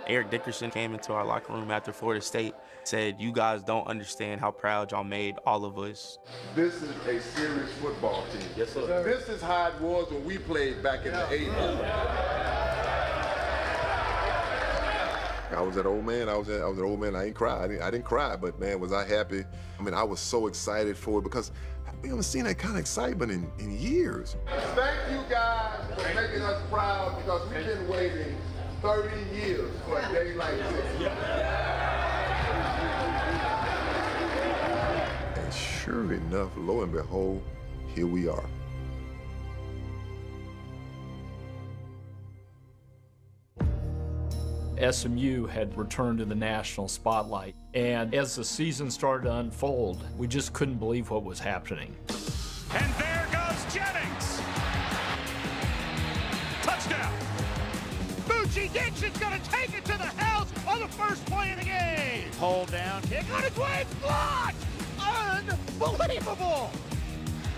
Eric Dickerson came into our locker room after Florida State, said, "You guys don't understand how proud y'all made all of us." This is a serious football team. Yes, sir. This is how it was when we played back in the 80s. I was that old man. I was an old man. I ain't cry. I didn't cry, but man, was I happy. I mean, I was so excited for it because we haven't seen that kind of excitement in years. Thank you guys for making us proud because we've been waiting 30 years for a day like this. And sure enough, lo and behold, here we are. SMU had returned to the national spotlight, and as the season started to unfold, we just couldn't believe what was happening. And there goes Jennings. Touchdown. Bucci Dixon's gonna take it to the house on the first play of the game. Hold down, kick on its way, it's blocked! Unbelievable!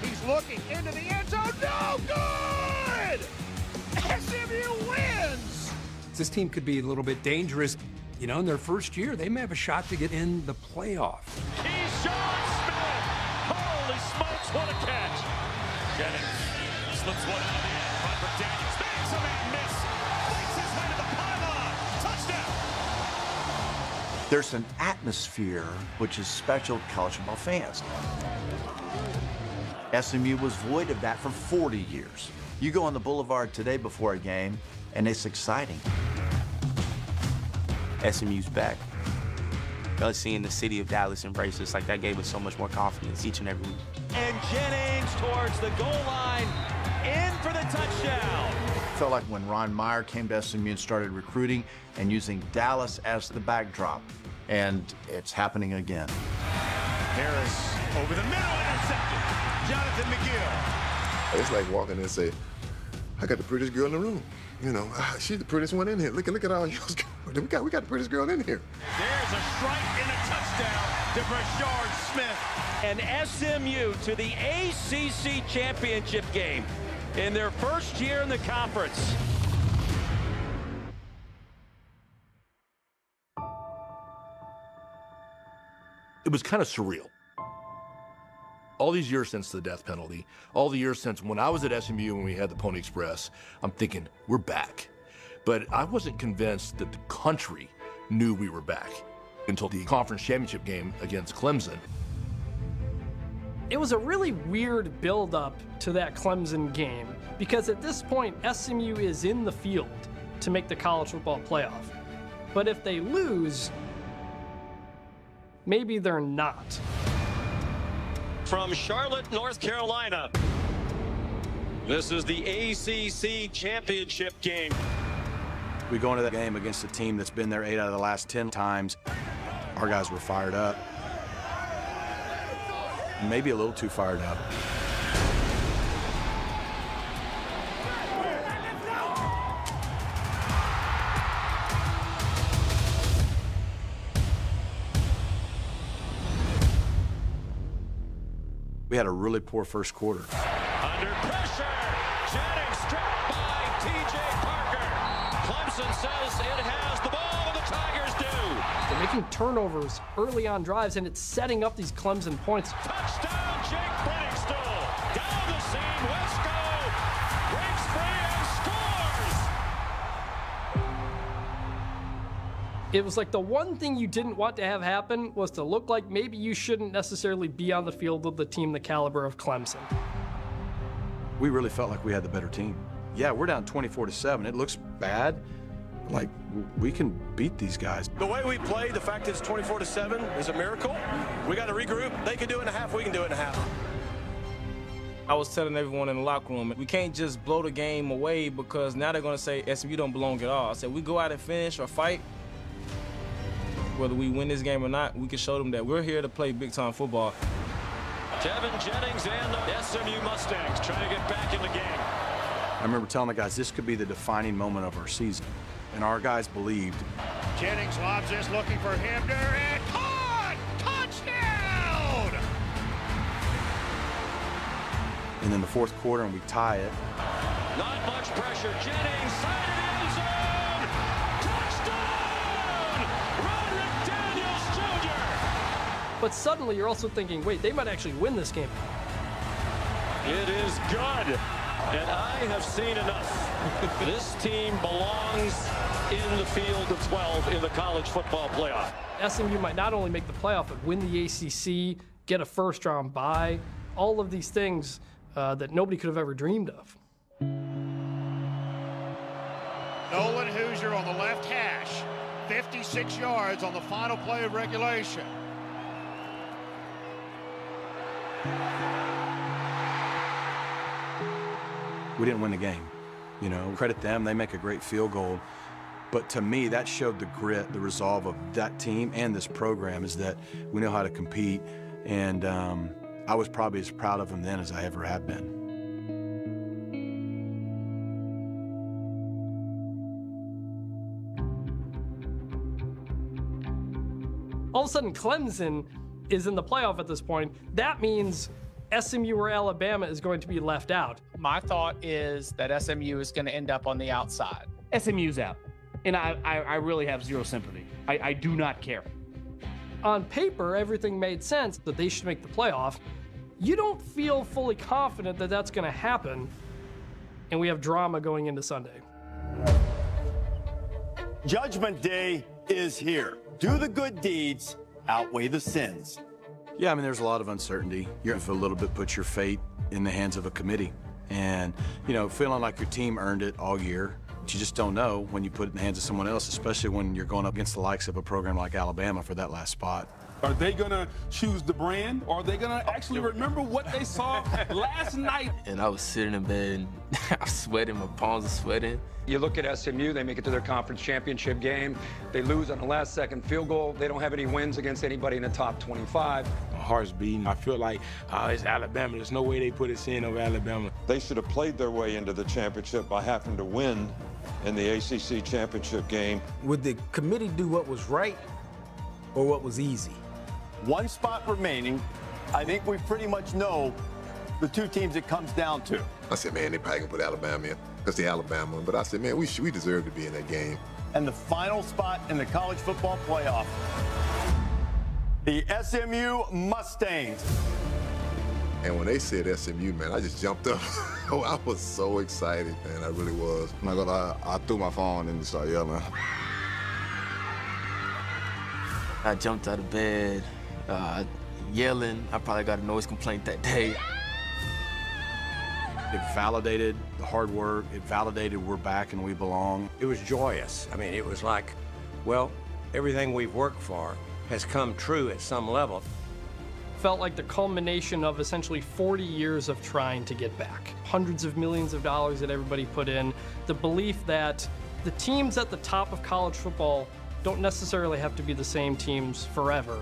He's looking into the end zone, no good! SMU wins! This team could be a little bit dangerous. You know, in their first year, they may have a shot to get in the playoff. Keyshawn Smith! Holy smokes, what a catch! Jennings slips one out of the end. Robert Daniels makes a man miss. Makes his way to the pylon. Touchdown! There's an atmosphere which is special to college football fans. SMU was void of that for 40 years. You go on the boulevard today before a game, and it's exciting. SMU's back. Us seeing the city of Dallas embrace us, like that gave us so much more confidence each and every week. And Jennings towards the goal line, in for the touchdown. It felt like when Ron Meyer came to SMU and started recruiting and using Dallas as the backdrop, and it's happening again. Harris over the middle, intercepted. Jonathan McGill. It's like walking in and say, I got the prettiest girl in the room. You know, she's the prettiest one in here. Look at all y'all. We got the prettiest girl in here. There's a strike and a touchdown to Brashard Smith. And SMU to the ACC championship game in their first year in the conference. It was kind of surreal. All these years since the death penalty, all the years since when I was at SMU when we had the Pony Express, I'm thinking, we're back. But I wasn't convinced that the country knew we were back until the conference championship game against Clemson. It was a really weird build-up to that Clemson game because at this point, SMU is in the field to make the college football playoff. But if they lose, maybe they're not. From Charlotte, North Carolina, this is the ACC championship game. We go into that game against a team that's been there 8 out of the last 10 times. Our guys were fired up. Maybe a little too fired up. We had a really poor first quarter. Under pressure, Jennings struck by T.J. Parker. Clemson says it has the ball, and the Tigers do. They're making turnovers early on drives, and it's setting up these Clemson points. Touchdown, Jake Brenningstool. Down the seam, Wesco breaks free and scores. It was like the one thing you didn't want to have happen was to look like maybe you shouldn't necessarily be on the field with the team the caliber of Clemson. We really felt like we had the better team. Yeah, we're down 24-7. It looks bad. Like, we can beat these guys. The way we play, the fact it's 24-7 is a miracle. We got to regroup. They can do it in a half. We can do it in a half. I was telling everyone in the locker room, we can't just blow the game away because now they're going to say SMU don't belong at all. I said, we go out and finish or fight. Whether we win this game or not, we can show them that we're here to play big-time football. Kevin Jennings and the SMU Mustangs trying to get back in the game. I remember telling the guys this could be the defining moment of our season, and our guys believed. Jennings lobs this, looking for Hibner, and caught! Touchdown! And then the fourth quarter, and we tie it. Not much pressure. Jennings, side of the end zone! Touchdown! Roderick Daniels Jr. But suddenly you're also thinking, wait, they might actually win this game. It is good. And I have seen enough. This team belongs in the field of 12 in the college football playoff. SMU might not only make the playoff, but win the ACC, get a first-round bye, all of these things that nobody could have ever dreamed of. Nolan Hoosier on the left hash, 56 yards on the final play of regulation. We didn't win the game. You know, credit them, they make a great field goal. But to me, that showed the grit, the resolve of that team and this program, is that we know how to compete. And I was probably as proud of them then as I ever have been. All of a sudden, Clemson is in the playoff at this point. That means SMU or Alabama is going to be left out. My thought is that SMU is going to end up on the outside. SMU's out, and I really have zero sympathy. I do not care. On paper, everything made sense that they should make the playoff. You don't feel fully confident that that's going to happen, and we have drama going into Sunday. Judgment Day is here. Do the good deeds outweigh the sins? Yeah, I mean, there's a lot of uncertainty. You have to a little bit put your fate in the hands of a committee. And, you know, feeling like your team earned it all year, but you just don't know when you put it in the hands of someone else, especially when you're going up against the likes of a program like Alabama for that last spot. Are they going to choose the brand, or are they going to actually remember what they saw last night? And I was sitting in bed, and I was sweating, my palms are sweating. You look at SMU, they make it to their conference championship game. They lose on the last-second field goal. They don't have any wins against anybody in the top 25. My heart's beating. I feel like, it's Alabama. There's no way they put us in over Alabama. They should have played their way into the championship by having to win in the ACC championship game. Would the committee do what was right or what was easy? One spot remaining. I think we pretty much know the two teams it comes down to. I said, man, they probably gonna put Alabama in because they're Alabama. But I said, man, we deserve to be in that game. And the final spot in the college football playoff, the SMU Mustangs. And when they said SMU, man, I just jumped up. Oh, I was so excited, man. I really was. I'm not gonna lie, I threw my phone and started yelling. I jumped out of bed, yelling. I probably got a noise complaint that day. It validated the hard work. It validated we're back and we belong. It was joyous. I mean, it was like, well, everything we've worked for has come true at some level. Felt like the culmination of essentially 40 years of trying to get back. Hundreds of millions of dollars that everybody put in. The belief that the teams at the top of college football don't necessarily have to be the same teams forever.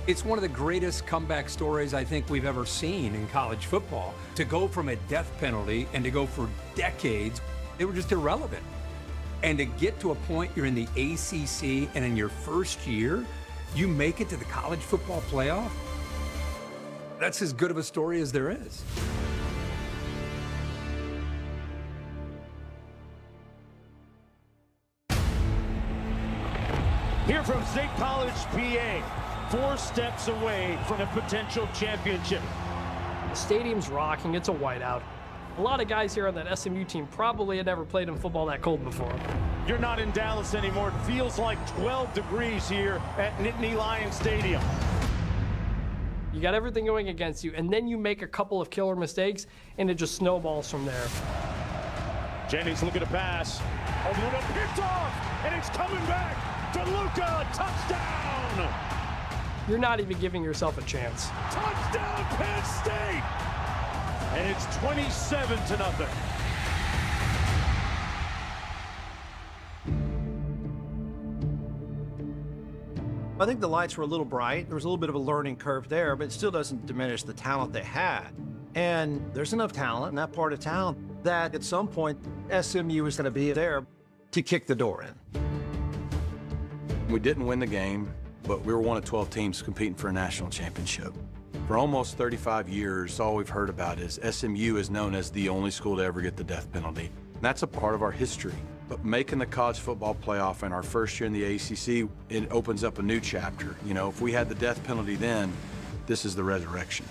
It's one of the greatest comeback stories I think we've ever seen in college football. To go from a death penalty and to go for decades, they were just irrelevant. And to get to a point you're in the ACC and in your first year, you make it to the college football playoff, that's as good of a story as there is. Here from State College, PA, 4 steps away from a potential championship. The stadium's rocking, it's a whiteout. A lot of guys here on that SMU team probably had never played in football that cold before. You're not in Dallas anymore. It feels like 12 degrees here at Nittany Lion Stadium. You got everything going against you, and then you make a couple of killer mistakes, and it just snowballs from there. Jennings looking to pass. Open it up, picked off, and it's coming back to Luka. Touchdown! You're not even giving yourself a chance. Touchdown, Penn State! And it's 27-0. I think the lights were a little bright. There was a little bit of a learning curve there, but it still doesn't diminish the talent they had. And there's enough talent in that part of town that at some point, SMU is going to be there to kick the door in. We didn't win the game, but we were one of 12 teams competing for a national championship. For almost 35 years, all we've heard about is SMU is known as the only school to ever get the death penalty. And that's a part of our history. But making the college football playoff in our first year in the ACC, it opens up a new chapter. You know, if we had the death penalty then, this is the resurrection.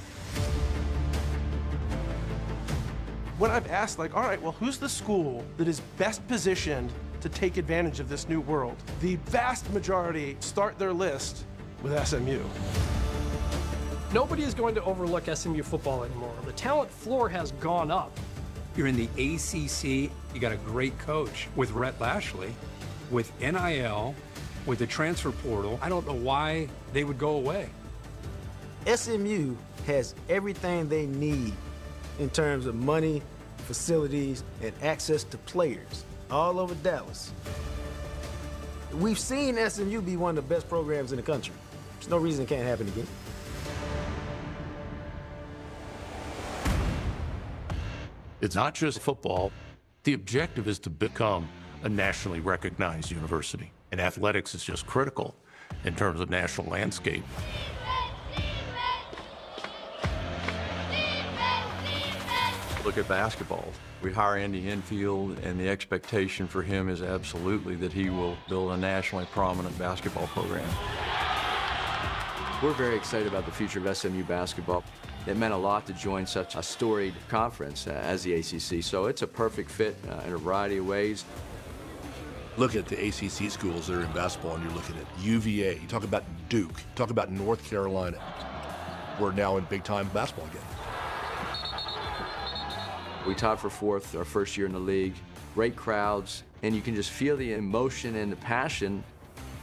When I've asked, like, all right, well, who's the school that is best positioned to take advantage of this new world? The vast majority start their list with SMU. Nobody is going to overlook SMU football anymore. The talent floor has gone up. You're in the ACC, you got a great coach with Rhett Lashley, with NIL, with the transfer portal. I don't know why they would go away. SMU has everything they need in terms of money, facilities, and access to players all over Dallas. We've seen SMU be one of the best programs in the country. There's no reason it can't happen again. It's not just football. The objective is to become a nationally recognized university. And athletics is just critical in terms of national landscape. Look at basketball. We hire Andy Enfield, and the expectation for him is absolutely that he will build a nationally prominent basketball program. We're very excited about the future of SMU basketball. It meant a lot to join such a storied conference as the ACC, so it's a perfect fit in a variety of ways. Look at the ACC schools that are in basketball, and you're looking at UVA. You talk about Duke. You talk about North Carolina. We're now in big-time basketball again. We tied for fourth our first year in the league. Great crowds, and you can just feel the emotion and the passion.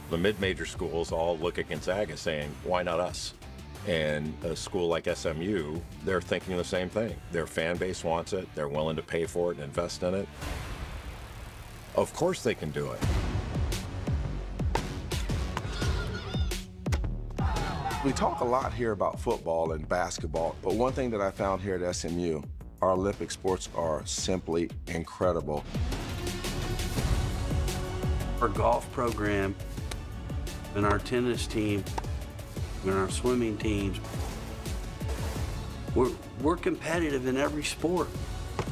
The mid-major schools all look at Gonzaga saying, why not us? And a school like SMU, they're thinking the same thing. Their fan base wants it. They're willing to pay for it and invest in it. Of course they can do it. We talk a lot here about football and basketball, but one thing that I found here at SMU, our Olympic sports are simply incredible. Our golf program and our tennis team and our swimming teams, we're competitive in every sport.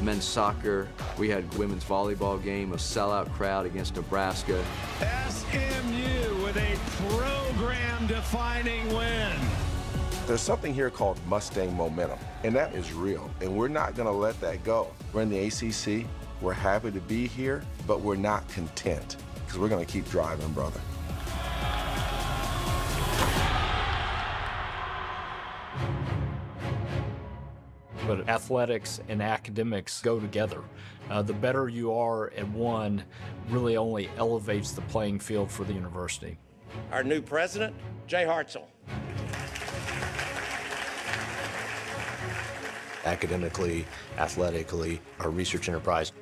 Men's soccer, we had women's volleyball game, a sellout crowd against Nebraska. SMU with a program-defining win. There's something here called Mustang momentum, and that is real, and we're not gonna let that go. We're in the ACC, we're happy to be here, but we're not content, because we're gonna keep driving, brother. But athletics and academics go together. The better you are at one really only elevates the playing field for the university. Our new president, Jay Hartzell. Academically, athletically, our research enterprise.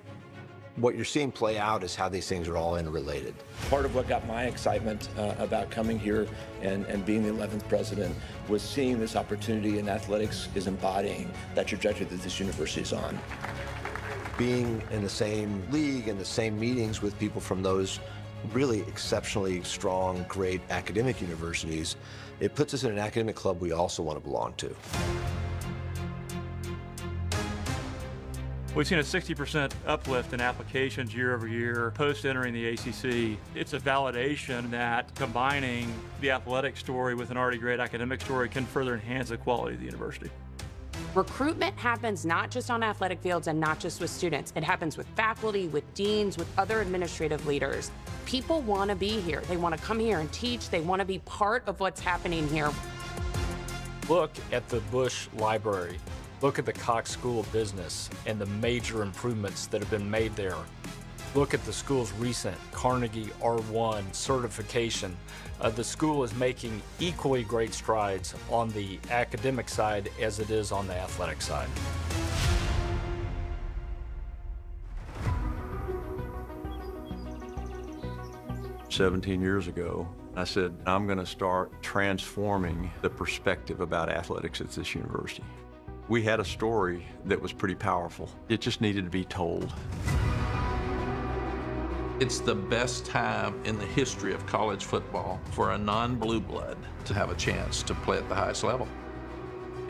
What you're seeing play out is how these things are all interrelated. Part of what got my excitement about coming here and being the 11th president was seeing this opportunity, and athletics is embodying that trajectory that this university is on. Being in the same league and the same meetings with people from those really exceptionally strong, great academic universities, it puts us in an academic club we also want to belong to. We've seen a 60% uplift in applications year over year post entering the ACC. It's a validation that combining the athletic story with an already great academic story can further enhance the quality of the university. Recruitment happens not just on athletic fields and not just with students. It happens with faculty, with deans, with other administrative leaders. People want to be here. They want to come here and teach. They want to be part of what's happening here. Look at the Bush Library. Look at the Cox School of Business and the major improvements that have been made there. Look at the school's recent Carnegie R1 certification. The school is making equally great strides on the academic side as it is on the athletic side. "17 years ago, I said, I'm going to start transforming the perspective about athletics at this university. We had a story that was pretty powerful. It just needed to be told. It's the best time in the history of college football for a non-blue blood to have a chance to play at the highest level.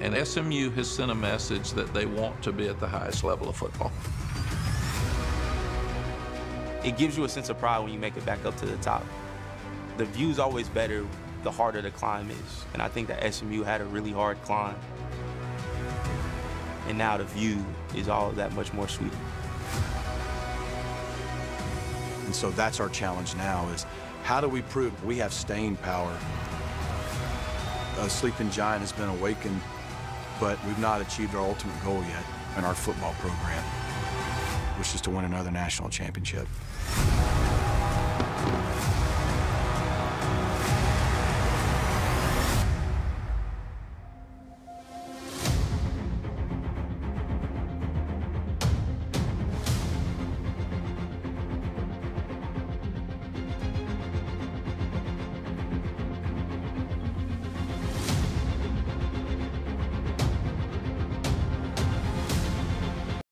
And SMU has sent a message that they want to be at the highest level of football. It gives you a sense of pride when you make it back up to the top. The view's always better the harder the climb is. And I think that SMU had a really hard climb. And now the view is all that much more sweeter. And so that's our challenge now is how do we prove we have staying power? A sleeping giant has been awakened, but we've not achieved our ultimate goal yet in our football program, which is to win another national championship.